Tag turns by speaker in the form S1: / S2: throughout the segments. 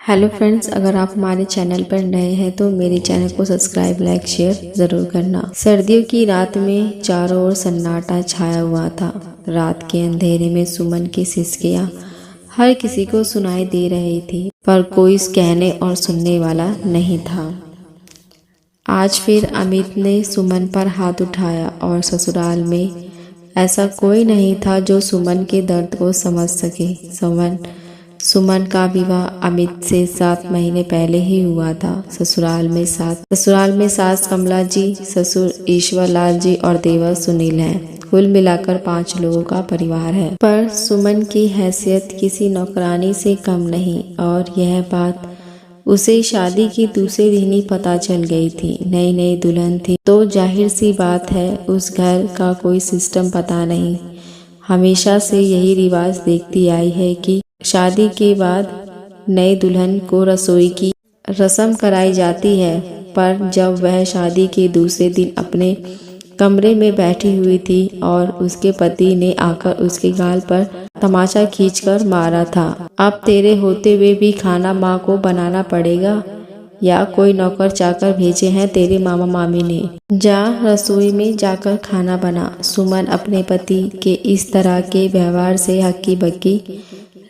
S1: Hello friends, अगर आप हमारे चैनल पर नए हैं तो मेरे चैनल को सब्सक्राइब लाइक शेयर ज़रूर करना। सर्दियों की रात में चारों ओर सन्नाटा छाया हुआ था। रात के अंधेरे में सुमन की सिसकियां हर किसी को सुनाई दे रही थी, पर कोई कहने और सुनने वाला नहीं था। आज फिर अमित ने सुमन पर हाथ उठाया और ससुराल में ऐसा कोई नहीं था जो सुमन के दर्द को समझ सके। सुमन का विवाह अमित से 7 महीने पहले ही हुआ था। ससुराल में सास कमला जी, ससुर ईश्वर लाल जी और देवर सुनील हैं। कुल मिलाकर 5 लोगों का परिवार है। पर सुमन की हैसियत किसी नौकरानी से कम नहीं, और यह बात उसे शादी की दूसरे दिन ही पता चल गई थी। नई दुल्हन थी तो जाहिर सी बात है उस घर का कोई सिस्टम पता नहीं। हमेशा से यही रिवाज देखती आई है कि शादी के बाद नई दुल्हन को रसोई की रस्म कराई जाती है। पर जब वह शादी के दूसरे दिन अपने कमरे में बैठी हुई थी और उसके पति ने आकर उसके गाल पर तमाचा खींचकर मारा था, अब तेरे होते हुए भी खाना माँ को बनाना पड़ेगा या कोई नौकर चाकर भेजे हैं तेरे मामा मामी ने? जा रसोई में जाकर खाना बना। सुमन अपने पति के इस तरह के व्यवहार से हक्की बक्की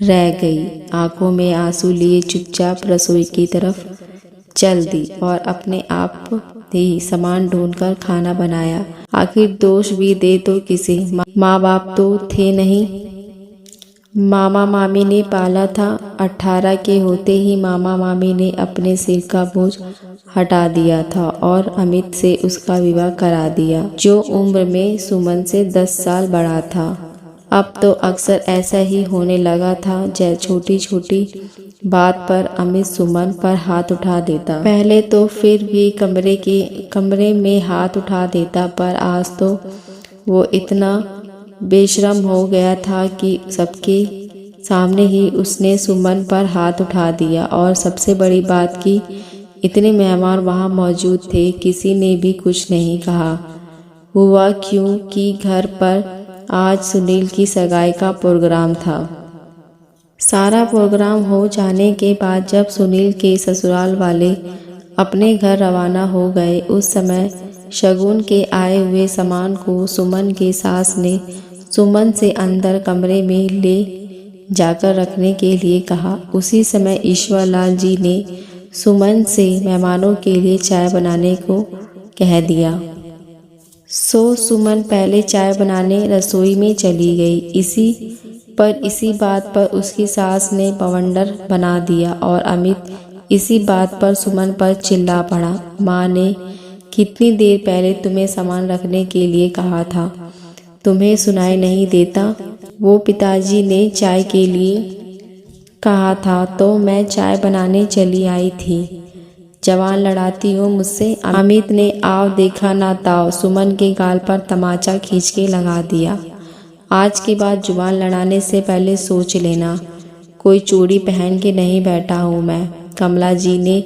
S1: रह गई। आंखों में आंसू लिए चुपचाप रसोई की तरफ चल दी और अपने आप ही सामान ढूंढकर खाना बनाया। आखिर दोष भी दे तो किसे? माँ बाप तो थे नहीं, मामा मामी ने पाला था। 18 के होते ही मामा मामी ने अपने सिर का बोझ हटा दिया था और अमित से उसका विवाह करा दिया, जो उम्र में सुमन से 10 साल बड़ा था। अब तो अक्सर ऐसा ही होने लगा था। जैसे छोटी छोटी बात पर अमित सुमन पर हाथ उठा देता। पहले तो फिर भी कमरे में हाथ उठा देता, पर आज तो वो इतना बेशर्म हो गया था कि सबके सामने ही उसने सुमन पर हाथ उठा दिया। और सबसे बड़ी बात कि इतने मेहमान वहाँ मौजूद थे, किसी ने भी कुछ नहीं कहा। हुआ क्यों कि घर पर आज सुनील की सगाई का प्रोग्राम था। सारा प्रोग्राम हो जाने के बाद जब सुनील के ससुराल वाले अपने घर रवाना हो गए, उस समय शगुन के आए हुए सामान को सुमन के सास ने सुमन से अंदर कमरे में ले जाकर रखने के लिए कहा। उसी समय ईश्वर लाल जी ने सुमन से मेहमानों के लिए चाय बनाने को कह दिया। सुमन पहले चाय बनाने रसोई में चली गई। इसी बात पर उसकी सास ने बवंडर बना दिया और अमित इसी बात पर सुमन पर चिल्ला पड़ा। माँ ने कितनी देर पहले तुम्हें सामान रखने के लिए कहा था, तुम्हें सुनाई नहीं देता? वो पिताजी ने चाय के लिए कहा था तो मैं चाय बनाने चली आई थी। जवान लड़ाती हो मुझसे? अमित ने आओ देखा ना ताओ सुमन के गाल पर तमाचा खींच के लगा दिया। आज के बाद जुबान लड़ाने से पहले सोच लेना, कोई चूड़ी पहन के नहीं बैठा हूँ मैं। कमला जी ने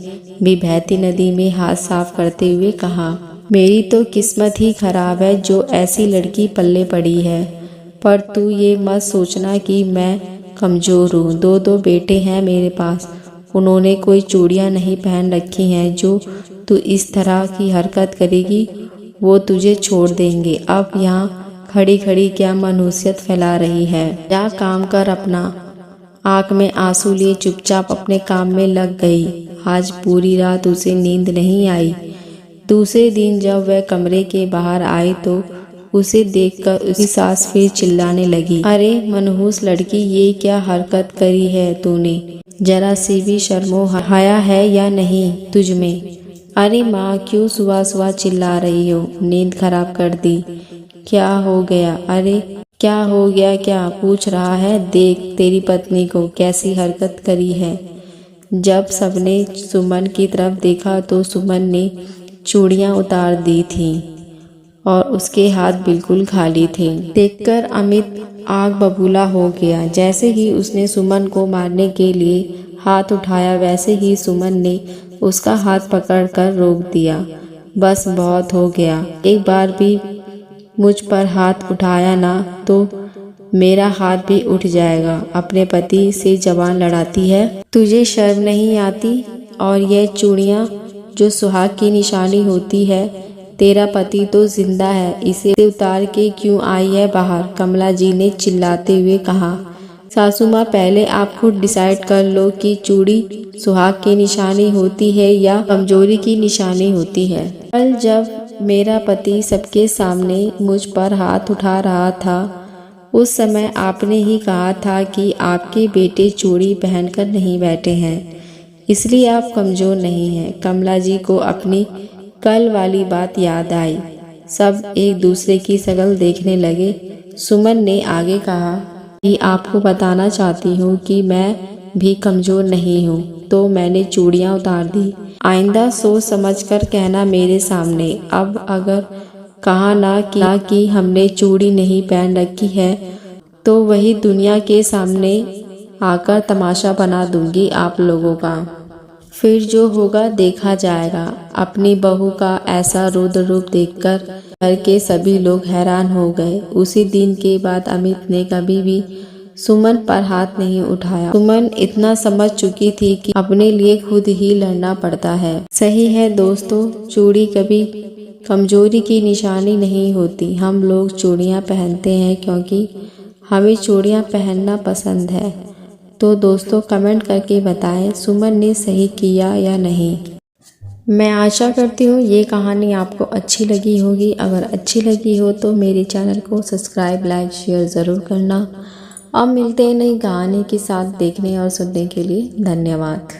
S1: भी बहती नदी में हाथ साफ करते हुए कहा। मेरी तो किस्मत ही खराब है जो ऐसी लड़की पल्ले पड़ी है। पर तू ये मत सोचना कि मैं कमजोर हूँ। 2 बेटे हैं मेरे पास, उन्होंने कोई चूड़ियाँ नहीं पहन रखी हैं। जो तू इस तरह की हरकत करेगी वो तुझे छोड़ देंगे। अब यहाँ खड़ी खड़ी क्या मनुष्यत फैला रही है? जा काम कर अपना। आँख में आंसू लिए चुपचाप अपने काम में लग गई। आज पूरी रात उसे नींद नहीं आई। दूसरे दिन जब वह कमरे के बाहर आई तो उसे देखकर उसकी सास फिर चिल्लाने लगी। अरे मनहूस लड़की, ये क्या हरकत करी है तूने? जरा सी भी शर्मो हया है या नहीं तुझ में? अरे माँ, क्यों सुबह चिल्ला रही हो? नींद खराब कर दी। क्या हो गया? अरे क्या हो गया? क्या पूछ रहा है? देख तेरी पत्नी को कैसी हरकत करी है। जब सबने सुमन की तरफ देखा तो सुमन ने चूड़ियाँ उतार दी थीं और उसके हाथ बिल्कुल खाली थे। देखकर अमित आग बबूला हो गया। जैसे ही उसने सुमन को मारने के लिए हाथ उठाया, वैसे ही सुमन ने उसका हाथ पकड़कर रोक दिया। बस बहुत हो गया, एक बार भी मुझ पर हाथ उठाया ना तो मेरा हाथ भी उठ जाएगा। अपने पति से जबान लड़ाती है, तुझे शर्म नहीं आती? और ये चूड़ियाँ जो सुहाग की निशानी होती है, तेरा पति तो जिंदा है, इसे उतार के क्यों आई है बाहर? कमला जी ने चिल्लाते हुए कहा। सासू माँ, पहले आप खुद डिसाइड कर लो कि चूड़ी सुहाग की निशानी होती है या कमजोरी की निशानी होती है। कल जब मेरा पति सबके सामने मुझ पर हाथ उठा रहा था, उस समय आपने ही कहा था कि आपके बेटे चूड़ी पहनकर नहीं बैठे हैं, इसलिए आप कमजोर नहीं हैं। कमला जी को अपनी कल वाली बात याद आई। सब एक दूसरे की शक्ल देखने लगे। सुमन ने आगे कहा कि आपको बताना चाहती हूँ कि मैं भी कमजोर नहीं हूँ, तो मैंने चूड़ियाँ उतार दी। आइंदा सोच समझकर कहना मेरे सामने। अब अगर कहा ना कि हमने चूड़ी नहीं पहन रखी है, तो वही दुनिया के सामने आकर तमाशा बना दूंगी आप लोगों का। फिर जो होगा देखा जाएगा। अपनी बहू का ऐसा रुद्र रूप देखकर घर के सभी लोग हैरान हो गए। उसी दिन के बाद अमित ने कभी भी सुमन पर हाथ नहीं उठाया। सुमन इतना समझ चुकी थी कि अपने लिए खुद ही लड़ना पड़ता है। सही है दोस्तों, चूड़ी कभी कमजोरी की निशानी नहीं होती। हम लोग चूड़ियाँ पहनते हैं क्योंकि हमें चूड़ियाँ पहनना पसंद है। तो दोस्तों कमेंट करके बताएं सुमन ने सही किया या नहीं। मैं आशा करती हूँ ये कहानी आपको अच्छी लगी होगी। अगर अच्छी लगी हो तो मेरे चैनल को सब्सक्राइब, लाइक, शेयर ज़रूर करना। अब मिलते हैं नई कहानी के साथ। देखने और सुनने के लिए धन्यवाद।